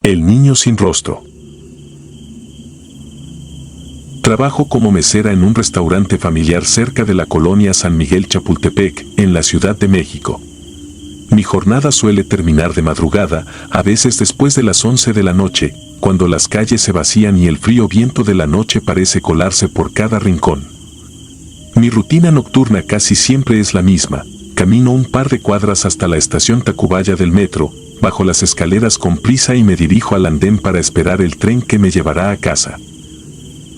El niño sin rostro. Trabajo como mesera en un restaurante familiar cerca de la colonia San Miguel Chapultepec, en la Ciudad de México. Mi jornada suele terminar de madrugada, a veces después de las 11 de la noche, cuando las calles se vacían y el frío viento de la noche parece colarse por cada rincón. Mi rutina nocturna casi siempre es la misma. Camino un par de cuadras hasta la estación Tacubaya del metro, bajo las escaleras con prisa y me dirijo al andén para esperar el tren que me llevará a casa.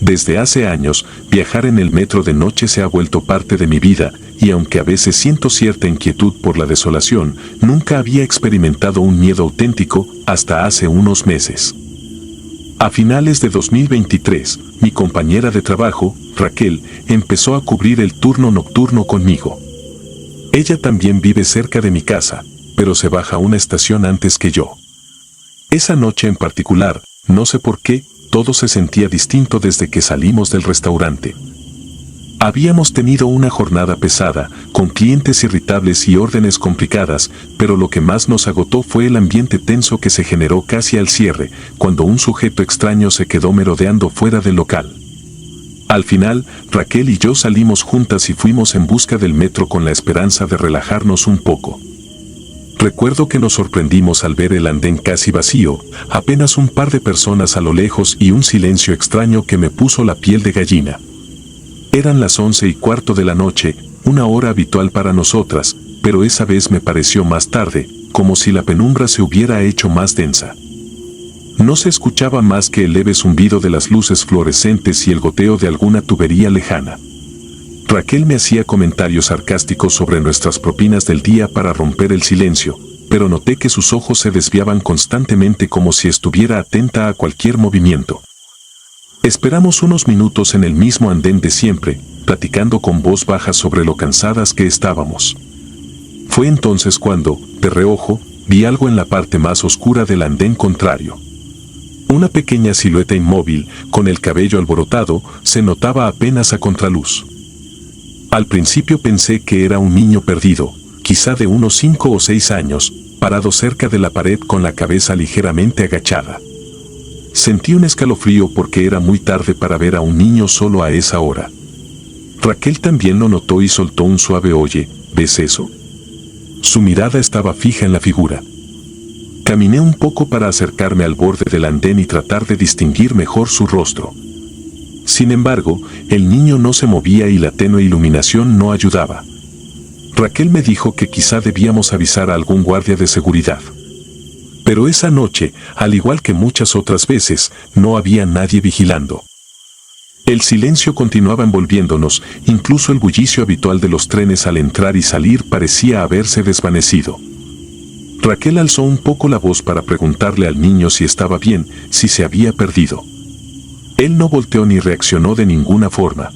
Desde hace años, viajar en el metro de noche se ha vuelto parte de mi vida, y aunque a veces siento cierta inquietud por la desolación, nunca había experimentado un miedo auténtico hasta hace unos meses. A finales de 2023, mi compañera de trabajo, Raquel, empezó a cubrir el turno nocturno conmigo. Ella también vive cerca de mi casa, pero se baja una estación antes que yo. Esa noche en particular, no sé por qué, todo se sentía distinto desde que salimos del restaurante. Habíamos tenido una jornada pesada, con clientes irritables y órdenes complicadas, pero lo que más nos agotó fue el ambiente tenso que se generó casi al cierre, cuando un sujeto extraño se quedó merodeando fuera del local. Al final, Raquel y yo salimos juntas y fuimos en busca del metro con la esperanza de relajarnos un poco. Recuerdo que nos sorprendimos al ver el andén casi vacío, apenas un par de personas a lo lejos y un silencio extraño que me puso la piel de gallina. Eran las 11:15 de la noche, una hora habitual para nosotras, pero esa vez me pareció más tarde, como si la penumbra se hubiera hecho más densa. No se escuchaba más que el leve zumbido de las luces fluorescentes y el goteo de alguna tubería lejana. Raquel me hacía comentarios sarcásticos sobre nuestras propinas del día para romper el silencio, pero noté que sus ojos se desviaban constantemente como si estuviera atenta a cualquier movimiento. Esperamos unos minutos en el mismo andén de siempre, platicando con voz baja sobre lo cansadas que estábamos. Fue entonces cuando, de reojo, vi algo en la parte más oscura del andén contrario. Una pequeña silueta inmóvil, con el cabello alborotado, se notaba apenas a contraluz. Al principio pensé que era un niño perdido, quizá de unos 5 o 6 años, parado cerca de la pared con la cabeza ligeramente agachada. Sentí un escalofrío porque era muy tarde para ver a un niño solo a esa hora. Raquel también lo notó y soltó un suave «Oye, ¿ves eso?». Su mirada estaba fija en la figura. Caminé un poco para acercarme al borde del andén y tratar de distinguir mejor su rostro. Sin embargo, el niño no se movía y la tenue iluminación no ayudaba. Raquel me dijo que quizá debíamos avisar a algún guardia de seguridad. Pero esa noche, al igual que muchas otras veces, no había nadie vigilando. El silencio continuaba envolviéndonos, incluso el bullicio habitual de los trenes al entrar y salir parecía haberse desvanecido. Raquel alzó un poco la voz para preguntarle al niño si estaba bien, si se había perdido. Él no volteó ni reaccionó de ninguna forma.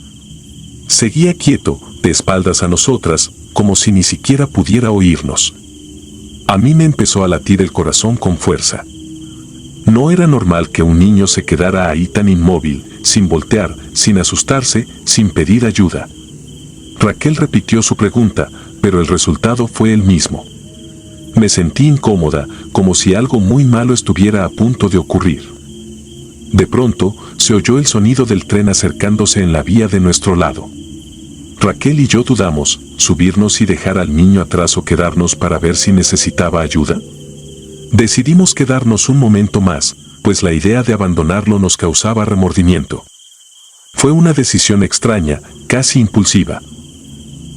Seguía quieto, de espaldas a nosotras, como si ni siquiera pudiera oírnos. A mí me empezó a latir el corazón con fuerza. No era normal que un niño se quedara ahí tan inmóvil, sin voltear, sin asustarse, sin pedir ayuda. Raquel repitió su pregunta, pero el resultado fue el mismo. Me sentí incómoda, como si algo muy malo estuviera a punto de ocurrir. De pronto, se oyó el sonido del tren acercándose en la vía de nuestro lado. Raquel y yo dudamos, subirnos y dejar al niño atrás o quedarnos para ver si necesitaba ayuda. Decidimos quedarnos un momento más, pues la idea de abandonarlo nos causaba remordimiento. Fue una decisión extraña, casi impulsiva.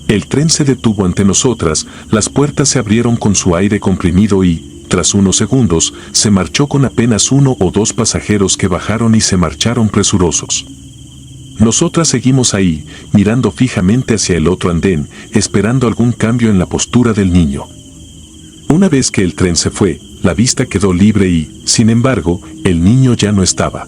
El tren se detuvo ante nosotras, las puertas se abrieron con su aire comprimido y, tras unos segundos, se marchó con apenas 1 o 2 pasajeros que bajaron y se marcharon presurosos. Nosotras seguimos ahí, mirando fijamente hacia el otro andén, esperando algún cambio en la postura del niño. Una vez que el tren se fue, la vista quedó libre y, sin embargo, el niño ya no estaba.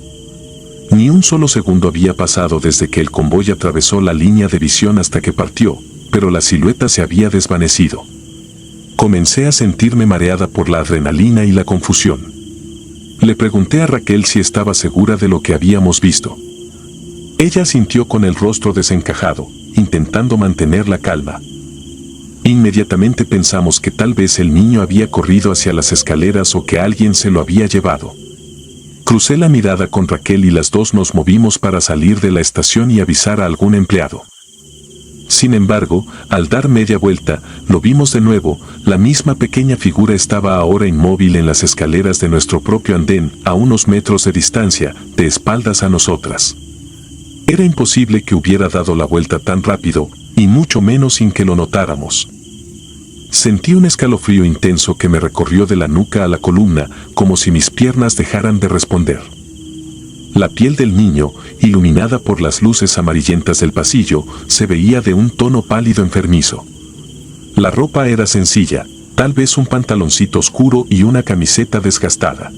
Ni un solo segundo había pasado desde que el convoy atravesó la línea de visión hasta que partió, pero la silueta se había desvanecido. Comencé a sentirme mareada por la adrenalina y la confusión. Le pregunté a Raquel si estaba segura de lo que habíamos visto. Ella sintió con el rostro desencajado, intentando mantener la calma. Inmediatamente pensamos que tal vez el niño había corrido hacia las escaleras o que alguien se lo había llevado. Crucé la mirada con Raquel y las dos nos movimos para salir de la estación y avisar a algún empleado. Sin embargo, al dar media vuelta, lo vimos de nuevo, la misma pequeña figura estaba ahora inmóvil en las escaleras de nuestro propio andén, a unos metros de distancia, de espaldas a nosotras. Era imposible que hubiera dado la vuelta tan rápido, y mucho menos sin que lo notáramos. Sentí un escalofrío intenso que me recorrió de la nuca a la columna, como si mis piernas dejaran de responder. La piel del niño, iluminada por las luces amarillentas del pasillo, se veía de un tono pálido enfermizo. La ropa era sencilla, tal vez un pantaloncito oscuro y una camiseta desgastada.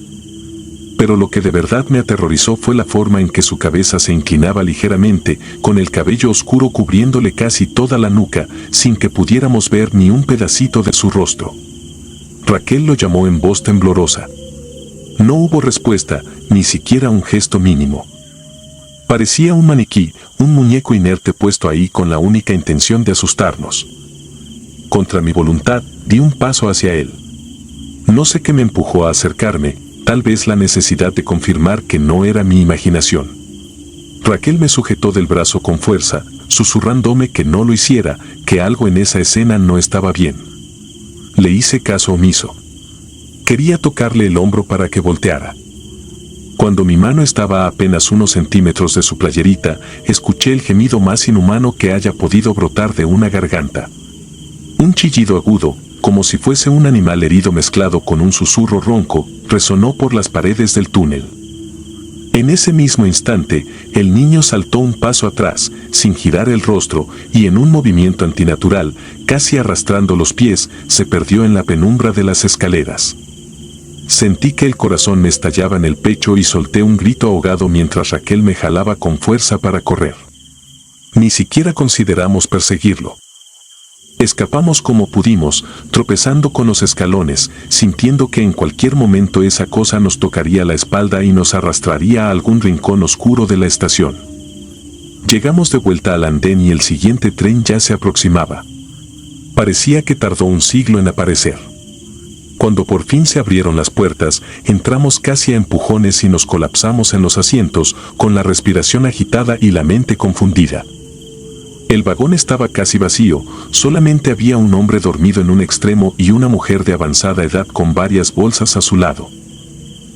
Pero lo que de verdad me aterrorizó fue la forma en que su cabeza se inclinaba ligeramente, con el cabello oscuro cubriéndole casi toda la nuca, sin que pudiéramos ver ni un pedacito de su rostro. Raquel lo llamó en voz temblorosa. No hubo respuesta, ni siquiera un gesto mínimo. Parecía un maniquí, un muñeco inerte puesto ahí con la única intención de asustarnos. Contra mi voluntad, di un paso hacia él. No sé qué me empujó a acercarme, tal vez la necesidad de confirmar que no era mi imaginación. Raquel me sujetó del brazo con fuerza, susurrándome que no lo hiciera, que algo en esa escena no estaba bien. Le hice caso omiso. Quería tocarle el hombro para que volteara. Cuando mi mano estaba a apenas unos centímetros de su playerita, escuché el gemido más inhumano que haya podido brotar de una garganta. Un chillido agudo, como si fuese un animal herido mezclado con un susurro ronco, resonó por las paredes del túnel. En ese mismo instante, el niño saltó un paso atrás, sin girar el rostro, y en un movimiento antinatural, casi arrastrando los pies, se perdió en la penumbra de las escaleras. Sentí que el corazón me estallaba en el pecho y solté un grito ahogado mientras Raquel me jalaba con fuerza para correr. Ni siquiera consideramos perseguirlo. Escapamos como pudimos, tropezando con los escalones, sintiendo que en cualquier momento esa cosa nos tocaría la espalda y nos arrastraría a algún rincón oscuro de la estación. Llegamos de vuelta al andén y el siguiente tren ya se aproximaba. Parecía que tardó un siglo en aparecer. Cuando por fin se abrieron las puertas, entramos casi a empujones y nos colapsamos en los asientos, con la respiración agitada y la mente confundida. El vagón estaba casi vacío, solamente había un hombre dormido en un extremo y una mujer de avanzada edad con varias bolsas a su lado.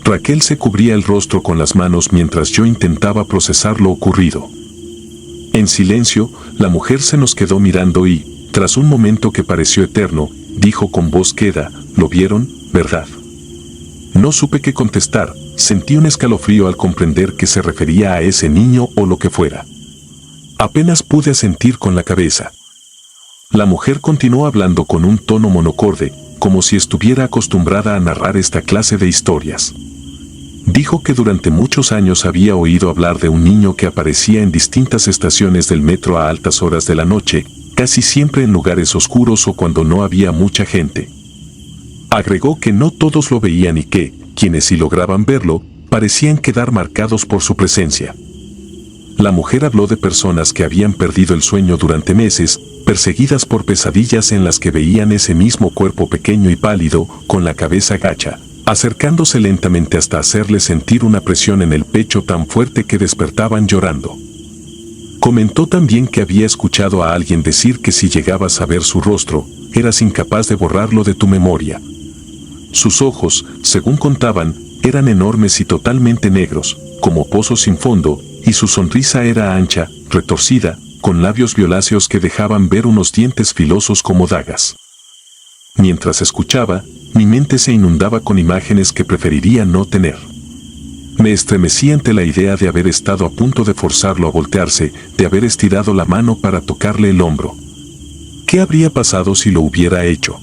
Raquel se cubría el rostro con las manos mientras yo intentaba procesar lo ocurrido. En silencio, la mujer se nos quedó mirando y, tras un momento que pareció eterno, dijo con voz queda: «¿Lo vieron, verdad?». No supe qué contestar, sentí un escalofrío al comprender que se refería a ese niño o lo que fuera. Apenas pude asentir con la cabeza. La mujer continuó hablando con un tono monocorde, como si estuviera acostumbrada a narrar esta clase de historias. Dijo que durante muchos años había oído hablar de un niño que aparecía en distintas estaciones del metro a altas horas de la noche, casi siempre en lugares oscuros o cuando no había mucha gente. Agregó que no todos lo veían y que, quienes sí lograban verlo, parecían quedar marcados por su presencia. La mujer habló de personas que habían perdido el sueño durante meses, perseguidas por pesadillas en las que veían ese mismo cuerpo pequeño y pálido, con la cabeza gacha, acercándose lentamente hasta hacerle sentir una presión en el pecho tan fuerte que despertaban llorando. Comentó también que había escuchado a alguien decir que si llegabas a ver su rostro, eras incapaz de borrarlo de tu memoria. Sus ojos, según contaban, eran enormes y totalmente negros, como pozos sin fondo, y su sonrisa era ancha, retorcida, con labios violáceos que dejaban ver unos dientes filosos como dagas. Mientras escuchaba, mi mente se inundaba con imágenes que preferiría no tener. Me estremecí ante la idea de haber estado a punto de forzarlo a voltearse, de haber estirado la mano para tocarle el hombro. ¿Qué habría pasado si lo hubiera hecho?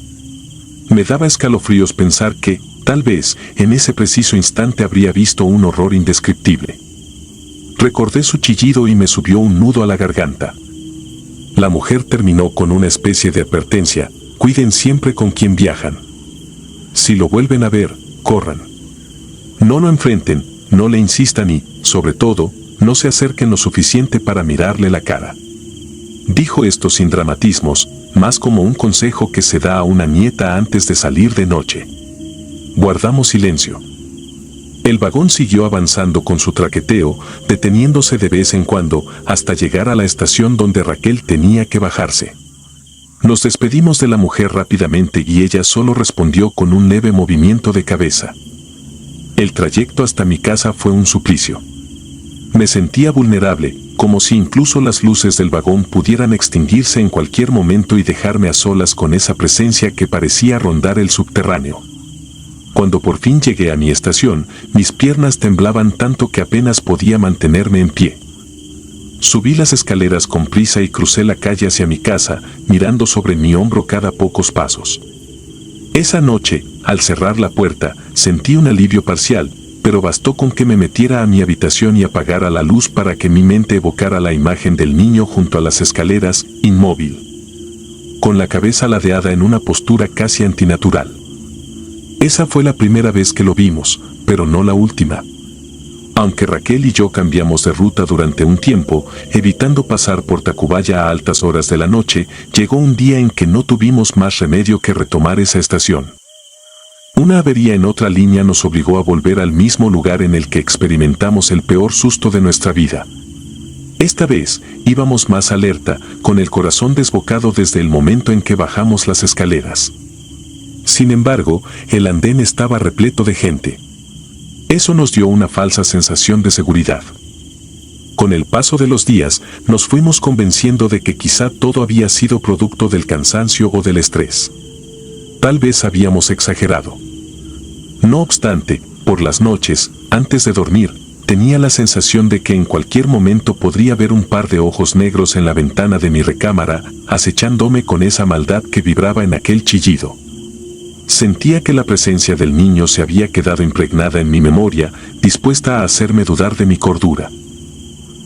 Me daba escalofríos pensar que, tal vez, en ese preciso instante habría visto un horror indescriptible. Recordé su chillido y me subió un nudo a la garganta. La mujer terminó con una especie de advertencia: cuiden siempre con quien viajan. Si lo vuelven a ver, corran. No lo enfrenten, no le insistan y, sobre todo, no se acerquen lo suficiente para mirarle la cara. Dijo esto sin dramatismos, más como un consejo que se da a una nieta antes de salir de noche. Guardamos silencio. El vagón siguió avanzando con su traqueteo, deteniéndose de vez en cuando hasta llegar a la estación donde Raquel tenía que bajarse. Nos despedimos de la mujer rápidamente y ella solo respondió con un leve movimiento de cabeza. El trayecto hasta mi casa fue un suplicio. Me sentía vulnerable, como si incluso las luces del vagón pudieran extinguirse en cualquier momento y dejarme a solas con esa presencia que parecía rondar el subterráneo. Cuando por fin llegué a mi estación, mis piernas temblaban tanto que apenas podía mantenerme en pie. Subí las escaleras con prisa y crucé la calle hacia mi casa, mirando sobre mi hombro cada pocos pasos. Esa noche, al cerrar la puerta, sentí un alivio parcial, pero bastó con que me metiera a mi habitación y apagara la luz para que mi mente evocara la imagen del niño junto a las escaleras, inmóvil, con la cabeza ladeada en una postura casi antinatural. Esa fue la primera vez que lo vimos, pero no la última. Aunque Raquel y yo cambiamos de ruta durante un tiempo, evitando pasar por Tacubaya a altas horas de la noche, llegó un día en que no tuvimos más remedio que retomar esa estación. Una avería en otra línea nos obligó a volver al mismo lugar en el que experimentamos el peor susto de nuestra vida. Esta vez, íbamos más alerta, con el corazón desbocado desde el momento en que bajamos las escaleras. Sin embargo, el andén estaba repleto de gente. Eso nos dio una falsa sensación de seguridad. Con el paso de los días, nos fuimos convenciendo de que quizá todo había sido producto del cansancio o del estrés. Tal vez habíamos exagerado. No obstante, por las noches, antes de dormir, tenía la sensación de que en cualquier momento podría ver un par de ojos negros en la ventana de mi recámara, acechándome con esa maldad que vibraba en aquel chillido. Sentía que la presencia del niño se había quedado impregnada en mi memoria, dispuesta a hacerme dudar de mi cordura.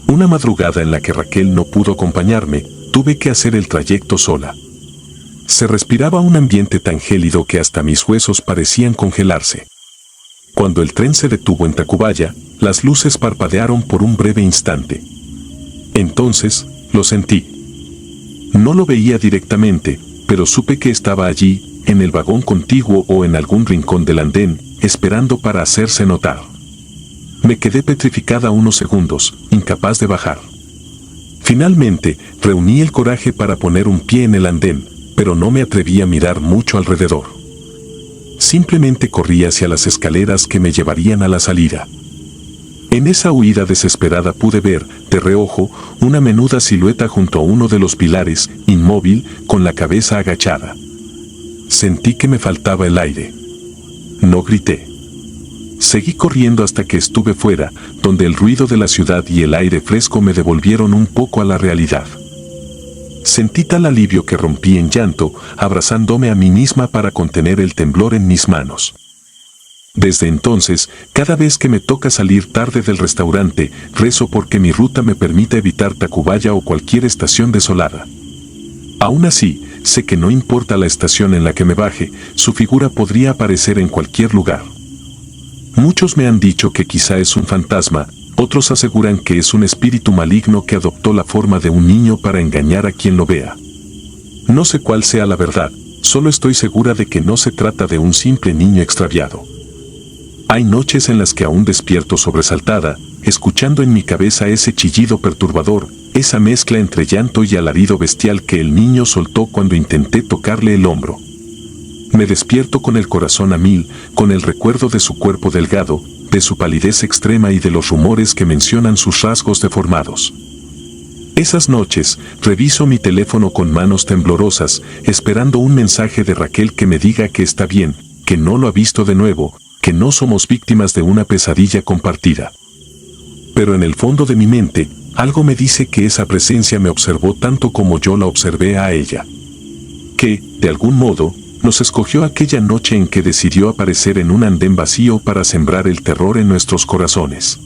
Una madrugada en la que Raquel no pudo acompañarme, tuve que hacer el trayecto sola. Se respiraba un ambiente tan gélido que hasta mis huesos parecían congelarse. Cuando el tren se detuvo en Tacubaya, las luces parpadearon por un breve instante. Entonces, lo sentí. No lo veía directamente, pero supe que estaba allí, en el vagón contiguo o en algún rincón del andén, esperando para hacerse notar. Me quedé petrificada unos segundos, incapaz de bajar. Finalmente, reuní el coraje para poner un pie en el andén, pero no me atreví a mirar mucho alrededor. Simplemente corrí hacia las escaleras que me llevarían a la salida. En esa huida desesperada pude ver, de reojo, una menuda silueta junto a uno de los pilares, inmóvil, con la cabeza agachada. Sentí que me faltaba el aire. No grité. Seguí corriendo hasta que estuve fuera, donde el ruido de la ciudad y el aire fresco me devolvieron un poco a la realidad. Sentí tal alivio que rompí en llanto, abrazándome a mí misma para contener el temblor en mis manos. Desde entonces, cada vez que me toca salir tarde del restaurante, rezo porque mi ruta me permita evitar Tacubaya o cualquier estación desolada. Aún así, sé que no importa la estación en la que me baje, su figura podría aparecer en cualquier lugar. Muchos me han dicho que quizá es un fantasma, otros aseguran que es un espíritu maligno que adoptó la forma de un niño para engañar a quien lo vea. No sé cuál sea la verdad, solo estoy segura de que no se trata de un simple niño extraviado. Hay noches en las que aún despierto sobresaltada, escuchando en mi cabeza ese chillido perturbador, esa mezcla entre llanto y alarido bestial que el niño soltó cuando intenté tocarle el hombro. Me despierto con el corazón a mil, con el recuerdo de su cuerpo delgado, de su palidez extrema y de los rumores que mencionan sus rasgos deformados. Esas noches, reviso mi teléfono con manos temblorosas, esperando un mensaje de Raquel que me diga que está bien, que no lo ha visto de nuevo, que no somos víctimas de una pesadilla compartida. Pero en el fondo de mi mente, algo me dice que esa presencia me observó tanto como yo la observé a ella. Que, de algún modo, nos escogió aquella noche en que decidió aparecer en un andén vacío para sembrar el terror en nuestros corazones.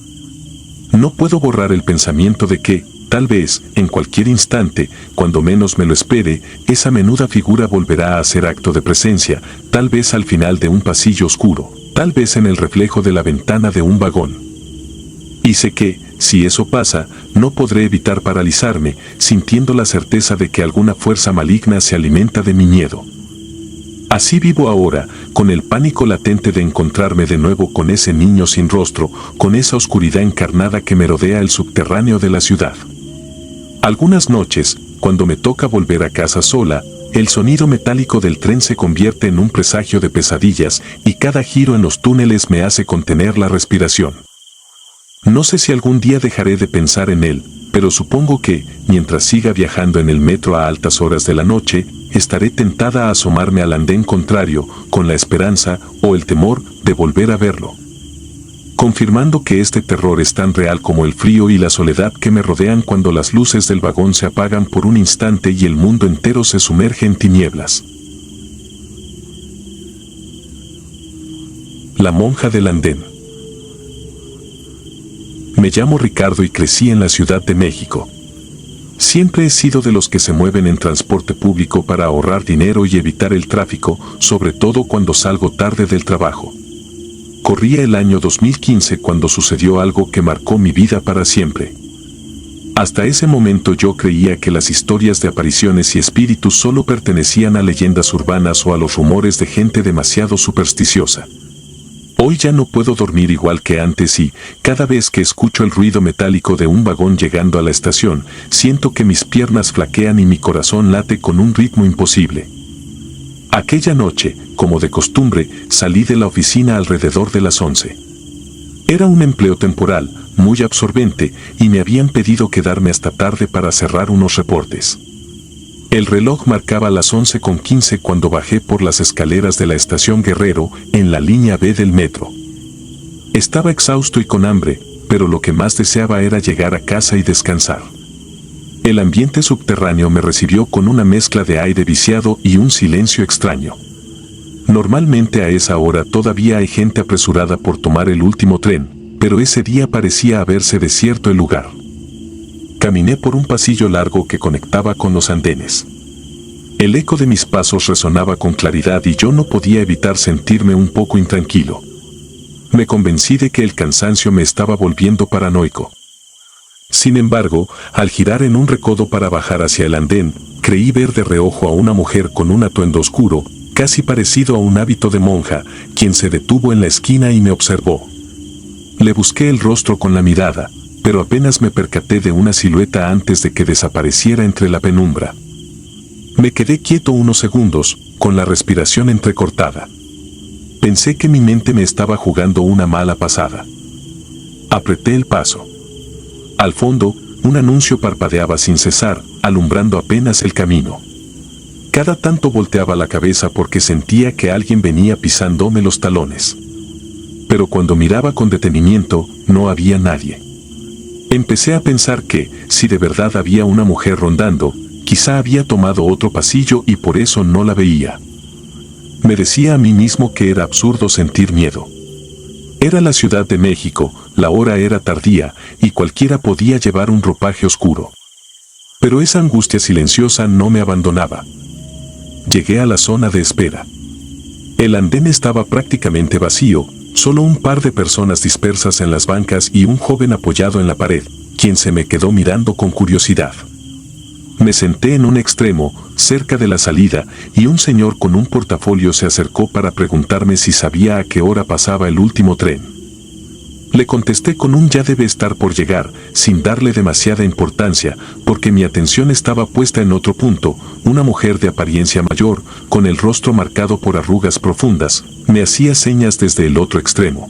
No puedo borrar el pensamiento de que, tal vez, en cualquier instante, cuando menos me lo espere, esa menuda figura volverá a hacer acto de presencia, tal vez al final de un pasillo oscuro, tal vez en el reflejo de la ventana de un vagón. Y sé que, si eso pasa, no podré evitar paralizarme, sintiendo la certeza de que alguna fuerza maligna se alimenta de mi miedo. Así vivo ahora, con el pánico latente de encontrarme de nuevo con ese niño sin rostro, con esa oscuridad encarnada que merodea el subterráneo de la ciudad. Algunas noches, cuando me toca volver a casa sola, el sonido metálico del tren se convierte en un presagio de pesadillas y cada giro en los túneles me hace contener la respiración. No sé si algún día dejaré de pensar en él, pero supongo que, mientras siga viajando en el metro a altas horas de la noche, estaré tentada a asomarme al andén contrario, con la esperanza o el temor de volver a verlo. Confirmando que este terror es tan real como el frío y la soledad que me rodean cuando las luces del vagón se apagan por un instante y el mundo entero se sumerge en tinieblas. La monja del andén. Me llamo Ricardo y crecí en la Ciudad de México. Siempre he sido de los que se mueven en transporte público para ahorrar dinero y evitar el tráfico, sobre todo cuando salgo tarde del trabajo. Corría el año 2015 cuando sucedió algo que marcó mi vida para siempre. Hasta ese momento yo creía que las historias de apariciones y espíritus solo pertenecían a leyendas urbanas o a los rumores de gente demasiado supersticiosa. Hoy ya no puedo dormir igual que antes y, cada vez que escucho el ruido metálico de un vagón llegando a la estación, siento que mis piernas flaquean y mi corazón late con un ritmo imposible. Aquella noche, como de costumbre, salí de la oficina alrededor de las 11. Era un empleo temporal, muy absorbente, y me habían pedido quedarme hasta tarde para cerrar unos reportes. El reloj marcaba las 11:15 cuando bajé por las escaleras de la estación Guerrero, en la línea B del metro. Estaba exhausto y con hambre, pero lo que más deseaba era llegar a casa y descansar. El ambiente subterráneo me recibió con una mezcla de aire viciado y un silencio extraño. Normalmente a esa hora todavía hay gente apresurada por tomar el último tren, pero ese día parecía haberse desierto el lugar. Caminé por un pasillo largo que conectaba con los andenes. El eco de mis pasos resonaba con claridad y yo no podía evitar sentirme un poco intranquilo. Me convencí de que el cansancio me estaba volviendo paranoico. Sin embargo, al girar en un recodo para bajar hacia el andén, creí ver de reojo a una mujer con un atuendo oscuro, casi parecido a un hábito de monja, quien se detuvo en la esquina y me observó. Le busqué el rostro con la mirada, pero apenas me percaté de una silueta antes de que desapareciera entre la penumbra. Me quedé quieto unos segundos, con la respiración entrecortada. Pensé que mi mente me estaba jugando una mala pasada. Apreté el paso. Al fondo, un anuncio parpadeaba sin cesar, alumbrando apenas el camino. Cada tanto volteaba la cabeza porque sentía que alguien venía pisándome los talones. Pero cuando miraba con detenimiento, no había nadie. Empecé a pensar que, si de verdad había una mujer rondando, quizá había tomado otro pasillo y por eso no la veía. Me decía a mí mismo que era absurdo sentir miedo. Era la Ciudad de México, la hora era tardía, y cualquiera podía llevar un ropaje oscuro. Pero esa angustia silenciosa no me abandonaba. Llegué a la zona de espera. El andén estaba prácticamente vacío, solo un par de personas dispersas en las bancas y un joven apoyado en la pared, quien se me quedó mirando con curiosidad. Me senté en un extremo, cerca de la salida, y un señor con un portafolio se acercó para preguntarme si sabía a qué hora pasaba el último tren. Le contesté con un "ya debe estar por llegar", sin darle demasiada importancia, porque mi atención estaba puesta en otro punto. Una mujer de apariencia mayor, con el rostro marcado por arrugas profundas, me hacía señas desde el otro extremo.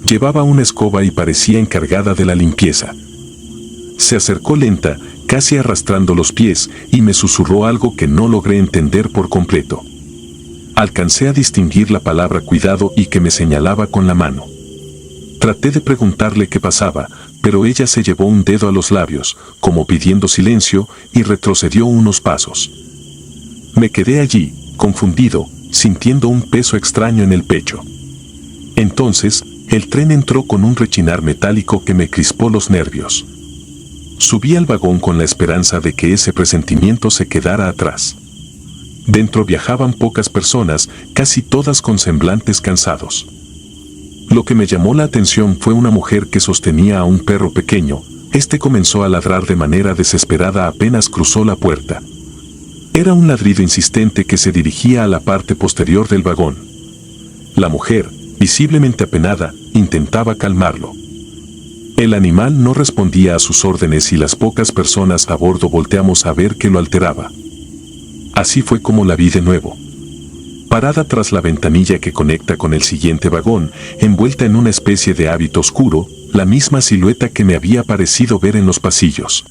Llevaba una escoba y parecía encargada de la limpieza. Se acercó lenta, casi arrastrando los pies, y me susurró algo que no logré entender por completo. Alcancé a distinguir la palabra cuidado y que me señalaba con la mano. Traté de preguntarle qué pasaba, pero ella se llevó un dedo a los labios, como pidiendo silencio, y retrocedió unos pasos. Me quedé allí, confundido, sintiendo un peso extraño en el pecho. Entonces, el tren entró con un rechinar metálico que me crispó los nervios. Subí al vagón con la esperanza de que ese presentimiento se quedara atrás. Dentro viajaban pocas personas, casi todas con semblantes cansados. Lo que me llamó la atención fue una mujer que sostenía a un perro pequeño. Este comenzó a ladrar de manera desesperada apenas cruzó la puerta. Era un ladrido insistente que se dirigía a la parte posterior del vagón. La mujer, visiblemente apenada, intentaba calmarlo. El animal no respondía a sus órdenes y las pocas personas a bordo volteamos a ver qué lo alteraba. Así fue como la vi de nuevo. Parada tras la ventanilla que conecta con el siguiente vagón, envuelta en una especie de hábito oscuro, la misma silueta que me había parecido ver en los pasillos.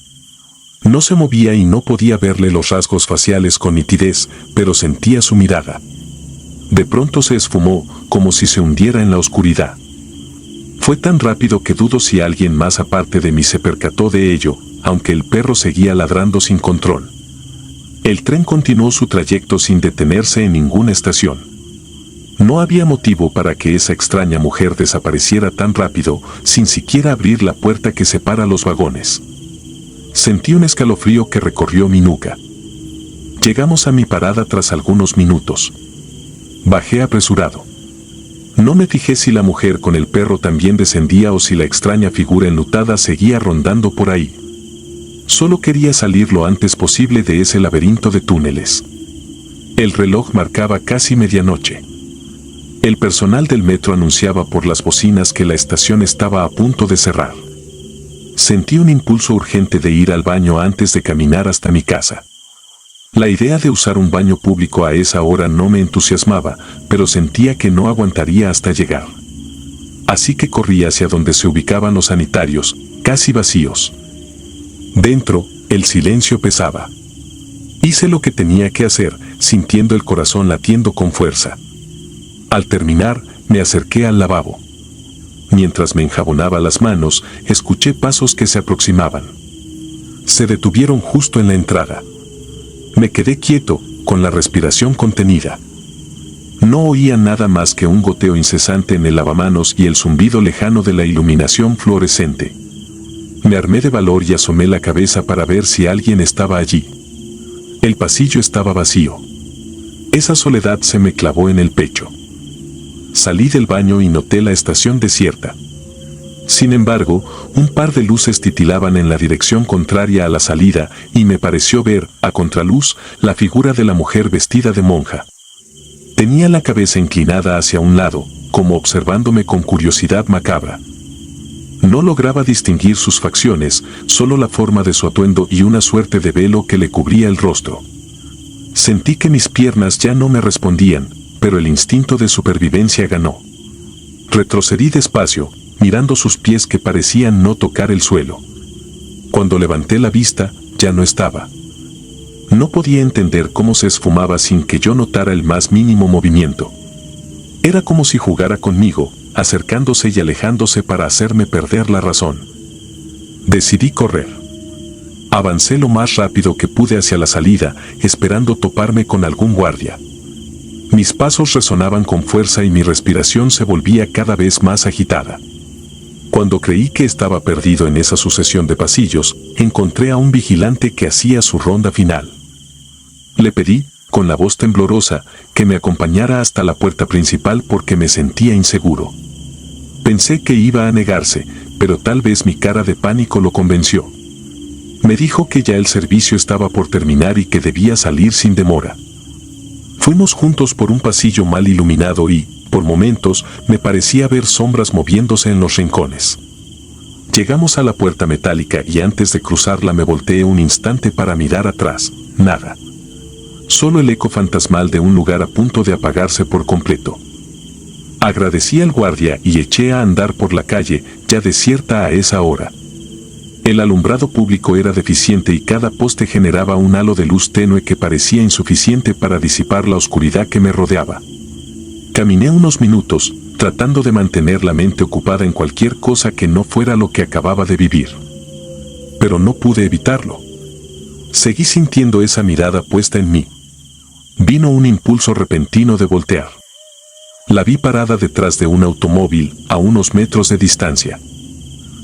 No se movía y no podía verle los rasgos faciales con nitidez, pero sentía su mirada. De pronto se esfumó, como si se hundiera en la oscuridad. Fue tan rápido que dudo si alguien más aparte de mí se percató de ello, aunque el perro seguía ladrando sin control. El tren continuó su trayecto sin detenerse en ninguna estación. No había motivo para que esa extraña mujer desapareciera tan rápido, sin siquiera abrir la puerta que separa los vagones. Sentí un escalofrío que recorrió mi nuca. Llegamos a mi parada tras algunos minutos. Bajé apresurado. No me fijé si la mujer con el perro también descendía o si la extraña figura enlutada seguía rondando por ahí. Solo quería salir lo antes posible de ese laberinto de túneles. El reloj marcaba casi medianoche. El personal del metro anunciaba por las bocinas que la estación estaba a punto de cerrar. Sentí un impulso urgente de ir al baño antes de caminar hasta mi casa. La idea de usar un baño público a esa hora no me entusiasmaba, pero sentía que no aguantaría hasta llegar. Así que corrí hacia donde se ubicaban los sanitarios, casi vacíos. Dentro, el silencio pesaba. Hice lo que tenía que hacer, sintiendo el corazón latiendo con fuerza. Al terminar, me acerqué al lavabo. Mientras me enjabonaba las manos, escuché pasos que se aproximaban. Se detuvieron justo en la entrada. Me quedé quieto, con la respiración contenida. No oía nada más que un goteo incesante en el lavamanos y el zumbido lejano de la iluminación fluorescente. Me armé de valor y asomé la cabeza para ver si alguien estaba allí. El pasillo estaba vacío. Esa soledad se me clavó en el pecho. Salí del baño y noté la estación desierta. Sin embargo, un par de luces titilaban en la dirección contraria a la salida y me pareció ver, a contraluz, la figura de la mujer vestida de monja. Tenía la cabeza inclinada hacia un lado, como observándome con curiosidad macabra. No lograba distinguir sus facciones, solo la forma de su atuendo y una suerte de velo que le cubría el rostro. Sentí que mis piernas ya no me respondían, pero el instinto de supervivencia ganó. Retrocedí despacio, mirando sus pies que parecían no tocar el suelo. Cuando levanté la vista, ya no estaba. No podía entender cómo se esfumaba sin que yo notara el más mínimo movimiento. Era como si jugara conmigo, acercándose y alejándose para hacerme perder la razón. Decidí correr. Avancé lo más rápido que pude hacia la salida, esperando toparme con algún guardia. Mis pasos resonaban con fuerza y mi respiración se volvía cada vez más agitada. Cuando creí que estaba perdido en esa sucesión de pasillos, encontré a un vigilante que hacía su ronda final. Le pedí, con la voz temblorosa, que me acompañara hasta la puerta principal porque me sentía inseguro. Pensé que iba a negarse, pero tal vez mi cara de pánico lo convenció. Me dijo que ya el servicio estaba por terminar y que debía salir sin demora. Fuimos juntos por un pasillo mal iluminado y, por momentos, me parecía ver sombras moviéndose en los rincones. Llegamos a la puerta metálica y antes de cruzarla me volteé un instante para mirar atrás. Nada. Solo el eco fantasmal de un lugar a punto de apagarse por completo. Agradecí al guardia y eché a andar por la calle, ya desierta a esa hora. El alumbrado público era deficiente y cada poste generaba un halo de luz tenue que parecía insuficiente para disipar la oscuridad que me rodeaba. Caminé unos minutos, tratando de mantener la mente ocupada en cualquier cosa que no fuera lo que acababa de vivir. Pero no pude evitarlo. Seguí sintiendo esa mirada puesta en mí. Vino un impulso repentino de voltear. La vi parada detrás de un automóvil, a unos metros de distancia.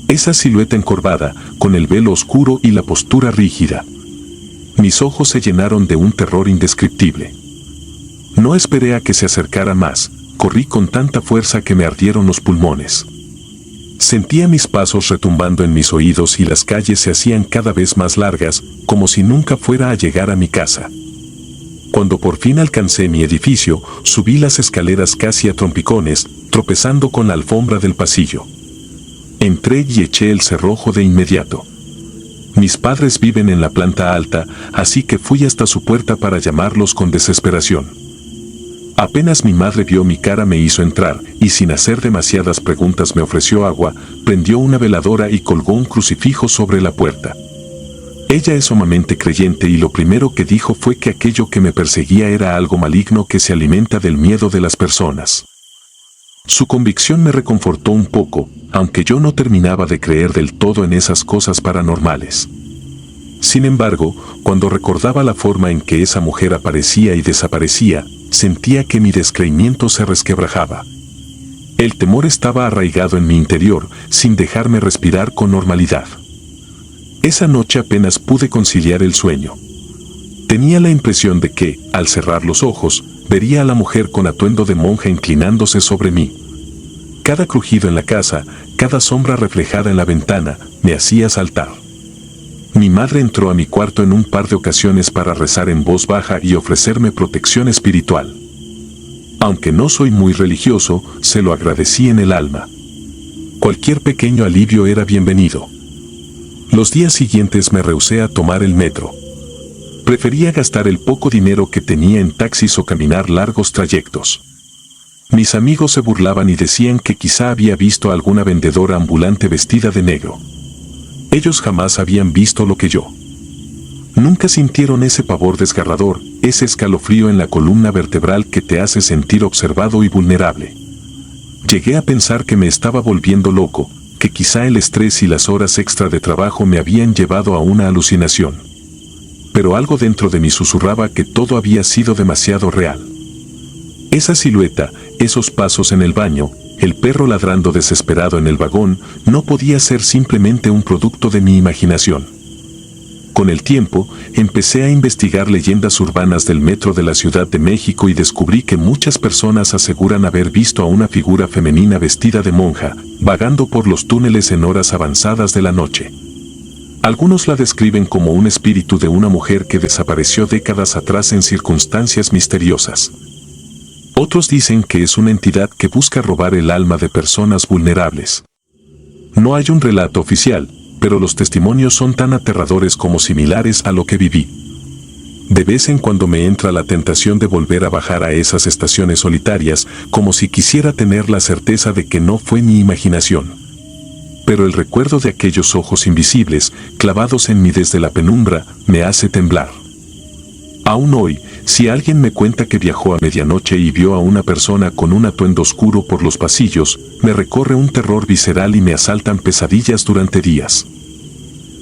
Esa silueta encorvada, con el velo oscuro y la postura rígida. Mis ojos se llenaron de un terror indescriptible. No esperé a que se acercara más, corrí con tanta fuerza que me ardieron los pulmones. Sentía mis pasos retumbando en mis oídos y las calles se hacían cada vez más largas, como si nunca fuera a llegar a mi casa. Cuando por fin alcancé mi edificio, subí las escaleras casi a trompicones, tropezando con la alfombra del pasillo. Entré y eché el cerrojo de inmediato. Mis padres viven en la planta alta, así que fui hasta su puerta para llamarlos con desesperación. Apenas mi madre vio mi cara me hizo entrar, y sin hacer demasiadas preguntas me ofreció agua, prendió una veladora y colgó un crucifijo sobre la puerta. Ella es sumamente creyente y lo primero que dijo fue que aquello que me perseguía era algo maligno que se alimenta del miedo de las personas. Su convicción me reconfortó un poco, aunque yo no terminaba de creer del todo en esas cosas paranormales. Sin embargo, cuando recordaba la forma en que esa mujer aparecía y desaparecía, sentía que mi descreimiento se resquebrajaba. El temor estaba arraigado en mi interior, sin dejarme respirar con normalidad. Esa noche apenas pude conciliar el sueño. Tenía la impresión de que, al cerrar los ojos, vería a la mujer con atuendo de monja inclinándose sobre mí. Cada crujido en la casa, cada sombra reflejada en la ventana, me hacía saltar. Mi madre entró a mi cuarto en un par de ocasiones para rezar en voz baja y ofrecerme protección espiritual. Aunque no soy muy religioso, se lo agradecí en el alma. Cualquier pequeño alivio era bienvenido. Los días siguientes me rehusé a tomar el metro. Prefería gastar el poco dinero que tenía en taxis o caminar largos trayectos. Mis amigos se burlaban y decían que quizá había visto a alguna vendedora ambulante vestida de negro. Ellos jamás habían visto lo que yo. Nunca sintieron ese pavor desgarrador, ese escalofrío en la columna vertebral que te hace sentir observado y vulnerable. Llegué a pensar que me estaba volviendo loco, que quizá el estrés y las horas extra de trabajo me habían llevado a una alucinación. Pero algo dentro de mí susurraba que todo había sido demasiado real. Esa silueta, esos pasos en el baño, el perro ladrando desesperado en el vagón, no podía ser simplemente un producto de mi imaginación. Con el tiempo, empecé a investigar leyendas urbanas del metro de la Ciudad de México y descubrí que muchas personas aseguran haber visto a una figura femenina vestida de monja, vagando por los túneles en horas avanzadas de la noche. Algunos la describen como un espíritu de una mujer que desapareció décadas atrás en circunstancias misteriosas. Otros dicen que es una entidad que busca robar el alma de personas vulnerables. No hay un relato oficial, pero los testimonios son tan aterradores como similares a lo que viví. De vez en cuando me entra la tentación de volver a bajar a esas estaciones solitarias, como si quisiera tener la certeza de que no fue mi imaginación. Pero el recuerdo de aquellos ojos invisibles, clavados en mí desde la penumbra, me hace temblar. Aún hoy, si alguien me cuenta que viajó a medianoche y vio a una persona con un atuendo oscuro por los pasillos, me recorre un terror visceral y me asaltan pesadillas durante días.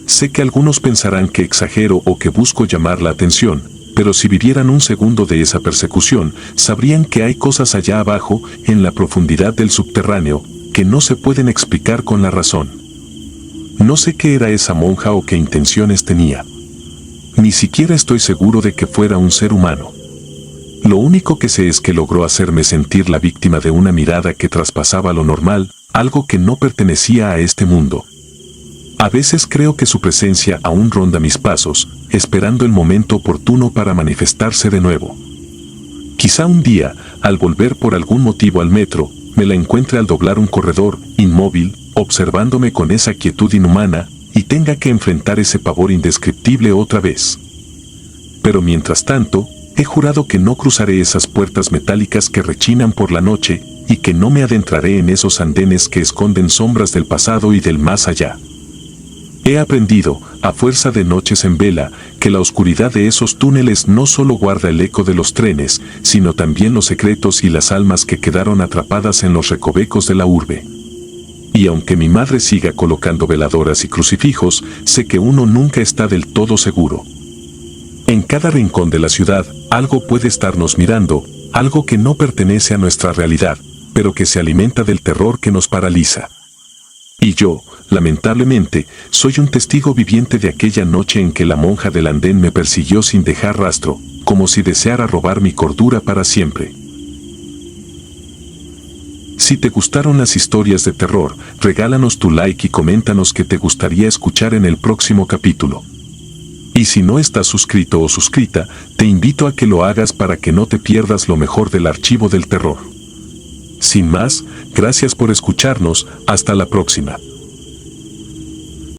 Sé que algunos pensarán que exagero o que busco llamar la atención, pero si vivieran un segundo de esa persecución, sabrían que hay cosas allá abajo, en la profundidad del subterráneo, que no se pueden explicar con la razón. No sé qué era esa monja o qué intenciones tenía. Ni siquiera estoy seguro de que fuera un ser humano. Lo único que sé es que logró hacerme sentir la víctima de una mirada que traspasaba lo normal, algo que no pertenecía a este mundo. A veces creo que su presencia aún ronda mis pasos, esperando el momento oportuno para manifestarse de nuevo. Quizá un día, al volver por algún motivo al metro, me la encuentre al doblar un corredor, inmóvil, observándome con esa quietud inhumana, y tenga que enfrentar ese pavor indescriptible otra vez. Pero mientras tanto, he jurado que no cruzaré esas puertas metálicas que rechinan por la noche, y que no me adentraré en esos andenes que esconden sombras del pasado y del más allá. He aprendido, a fuerza de noches en vela, que la oscuridad de esos túneles no solo guarda el eco de los trenes, sino también los secretos y las almas que quedaron atrapadas en los recovecos de la urbe. Y aunque mi madre siga colocando veladoras y crucifijos, sé que uno nunca está del todo seguro. En cada rincón de la ciudad, algo puede estarnos mirando, algo que no pertenece a nuestra realidad, pero que se alimenta del terror que nos paraliza. Y yo, lamentablemente, soy un testigo viviente de aquella noche en que la monja del andén me persiguió sin dejar rastro, como si deseara robar mi cordura para siempre. Si te gustaron las historias de terror, regálanos tu like y coméntanos qué te gustaría escuchar en el próximo capítulo. Y si no estás suscrito o suscrita, te invito a que lo hagas para que no te pierdas lo mejor del archivo del terror. Sin más, gracias por escucharnos, hasta la próxima.